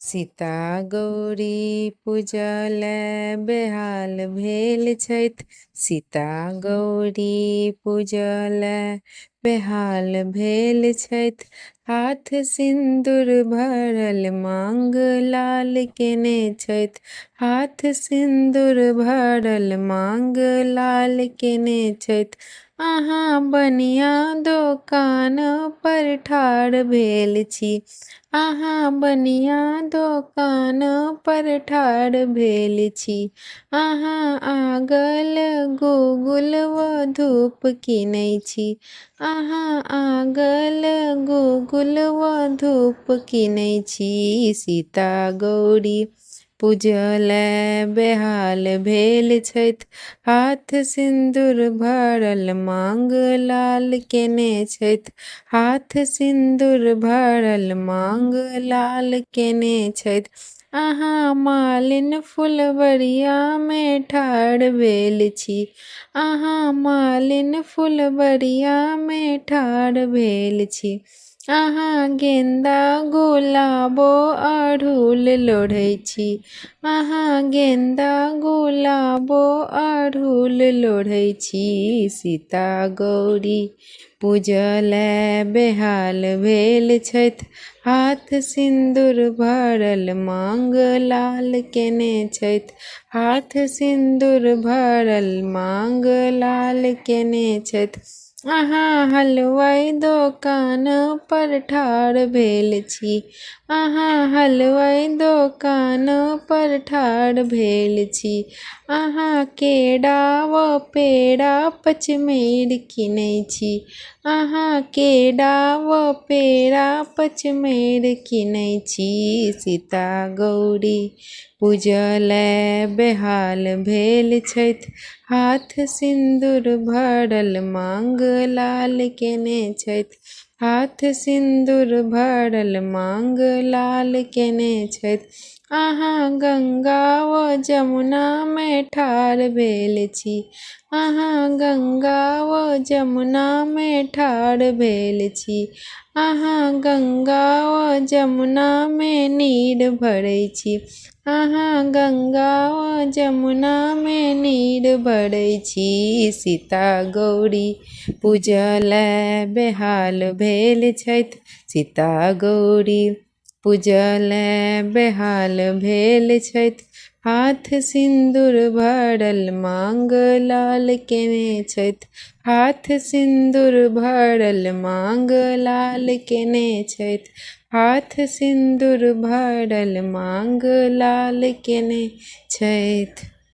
सीता गौरी पूजल बेहाल भेल छथि। सीता गौरी पूजल बेहाल भेल छथि। हाथ सिन्दूर भरल मांग लाल केने छथि। हाथ सिन्दूर भरल मांग लाल केने छथि। अहाँ बनिया दोकान पर ठाढ़ भेल छी। अहाँ बनिया दोकान पर ठाढ़ भेल छी। अहाँ आगल गुगुल व धूप कीनै छी। अहाँ आगल गुगुल व धूप कीनै छी। सीता गौरी पूजल बेहाल भेल छथि। हाथ सिन्दूर भरल मांग लाल केने छथि। हाथ सिन्दूर भरल मांग लाल केने छथि। अहाँ मालिन फुलबरिया में ठाढ़ भेल छी। अहाँ मालिन फुलबरिया में ठाढ़ भेल छी। अहाँ गेंदा गुलाबो अड़हुल लोढ़ै छी। अहाँ गेंदा गुलाबो अड़हुल लोढ़ै छी। सीता गौरी पूजल बेहाल भेल छथि। हाथ सिन्दूर भरल मांग लाल केने छथि। हाथ सिन्दूर भरल मांग लाल केने छथि। अहाँ हलवाई दोकान पर ठाढ़ भेल छी। अहाँ हलवाई दोकान पर ठाढ़ भेल छी। अहाँ केरा व पेड़ा पचमेर कीनै छी। अहाँ केरा व पेड़ा पचमेर कीनै छी। सीता गौरी पूजल बेहाल भेल छथि। हाथ सिन्दूर भरल मांग लाल केने छथि। हाथ सिन्दूर भरल मांग लाल केने छथि। अहाँ गंगा व जमुना में ठाढ़ भेल छी। अहाँ गंगा व जमुना में ठाढ़ भेल छी। अहाँ गंगा व जमुना में नीर भरै छी। अहाँ गंगा व जमुना में नीर भरै छी। सीता गौरी पूजल बेहाल भेल छथि। सीता गौरी पूजल बेहाल भेल छथि। हाथ सिन्दूर भरल मांग लाल केने छथि। हाथ सिन्दूर भरल मांग लाल केने छथि। हाथ सिन्दूर भरल मांग लाल केने छथि।